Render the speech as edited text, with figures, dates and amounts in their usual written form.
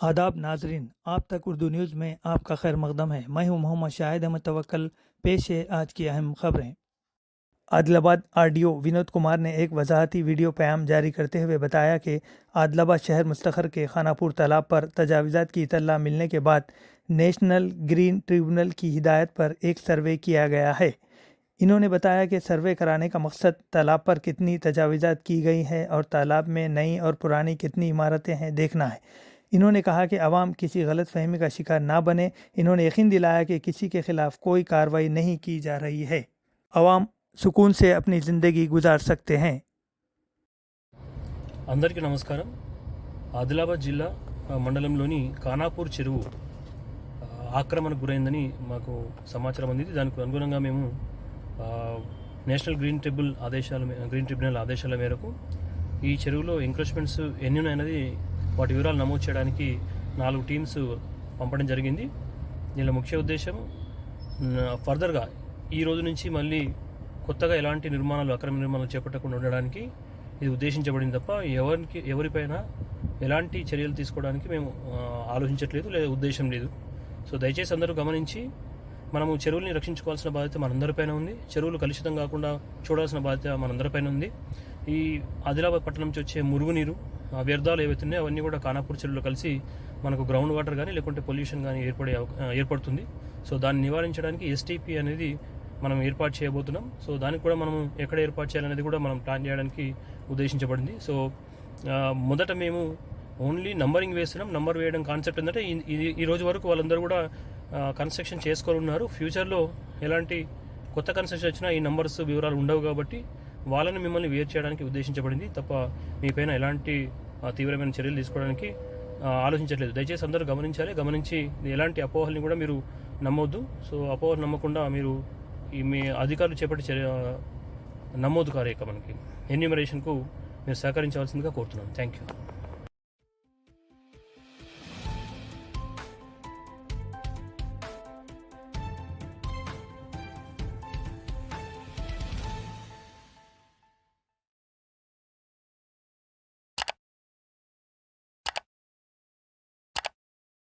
आदाब नाजरीन, आप तक उर्दू न्यूज़ में आपका खैर मकदम है। मैं हूं मोहम्मद शाहिद अहमद तवक्कल। पेश है आज की अहम खबरें। आदिलाबाद आरडीओ विनोद कुमार ने एक वजाहती वीडियो पैगाम जारी करते हुए बताया कि आदिलाबाद शहर मुस्तखर के खानापुर तालाब पर तजावीज़ात की इत्तला मिलने के बाद नेशनल ग्रीन ट्रिब्यूनल की हिदायत पर एक सर्वे किया गया है। इन्होंने बताया कि सर्वे कराने का मकसद तालाब पर कितनी तजावीज़ात की गई है और तालाब में नई और पुरानी कितनी इमारतें हैं देखना है। इन्होंने कहा कि आवाम किसी गलत फहमी का शिकार ना बने। इन्होंने यकीन दिलाया कि किसी के खिलाफ कोई कार्रवाई नहीं की जा रही है। आवाम सुकून से अपनी ज़िंदगी गुजार सकते हैं। అందరికీ నమస్కారం। ఆదిలాబాద్ జిల్లా మండలంలోని కానాపూర్ చెరువు ఆక్రమణకు గురైందని మాకు సమాచారం అందింది। దానికి అనుగుణంగా మేము నేషనల్ గ్రీన్ ట్రిబ్యునల్ ఆదేశాల మేరకు ఈ చెరువులో ఎంక్రోచ్మెంట్స్ ఎన్ని ఉన్నాయన్నది వాటి వివరాలు నమోదు చేయడానికి 4 టీమ్స్ పంపడం జరిగింది। దీనిలో ముఖ్య ఉద్దేశం ఫర్దర్గా ఈ రోజు నుంచి మళ్ళీ కొత్తగా ఎలాంటి అక్రమ నిర్మాణాలు చేపట్టకుండా ఉండడానికి ఇది ఉద్దేశించబడింది తప్ప ఎవరిపైన ఎలాంటి చర్యలు తీసుకోవడానికి మేము ఆలోచించట్లేదు లేదా ఉద్దేశం లేదు। సో దయచేసి అందరూ గమనించి మనము చెరువుల్ని రక్షించుకోవాల్సిన బాధ్యత మనందరిపైన ఉంది। చెరువులు కలుషితం కాకుండా చూడాల్సిన బాధ్యత మనందరిపైన ఉంది। ఈ ఆదిలాబాద్ పట్టణం నుంచి వచ్చే మురుగునీరు వ్యర్థాలు ఏవైతున్నాయో అవన్నీ కూడా కానాపూర్ చెరువులో కలిసి మనకు గ్రౌండ్ వాటర్ కానీ లేకుంటే పొల్యూషన్ కానీ ఏర్పడుతుంది। సో దాన్ని నివారించడానికి ఎస్టీపీ అనేది మనం ఏర్పాటు చేయబోతున్నాం। సో దానికి కూడా మనం ఎక్కడ ఏర్పాటు చేయాలనేది కూడా మనం ప్లాన్ చేయడానికి ఉద్దేశించబడింది। సో మొదట మేము ఓన్లీ నంబరింగ్ వేస్తున్నాం। నంబర్ వేయడం కాన్సెప్ట్ ఏంటంటే ఈ రోజు వరకు వాళ్ళందరూ కూడా కన్స్ట్రక్షన్ చేసుకొని ఉన్నారు। ఫ్యూచర్లో ఎలాంటి కొత్త కన్స్ట్రక్షన్ వచ్చినా ఈ నంబర్స్ వివరాలు ఉండవు కాబట్టి వాళ్ళని మిమ్మల్ని వేరు చేయడానికి ఉద్దేశించబడింది తప్ప మీపైన ఎలాంటి తీవ్రమైన చర్యలు తీసుకోవడానికి ఆలోచించట్లేదు। దయచేసి అందరూ గమనించి ఎలాంటి అపోహల్ని కూడా మీరు నమ్మొద్దు। సో అపోహలు నమ్మకుండా మీరు మీ అధికారులు చేపట్టే నమోదు కార్యక్రమానికి ఎన్యూమరేషన్కు మీరు సహకరించవలసిందిగా కోరుతున్నాను। Thank you.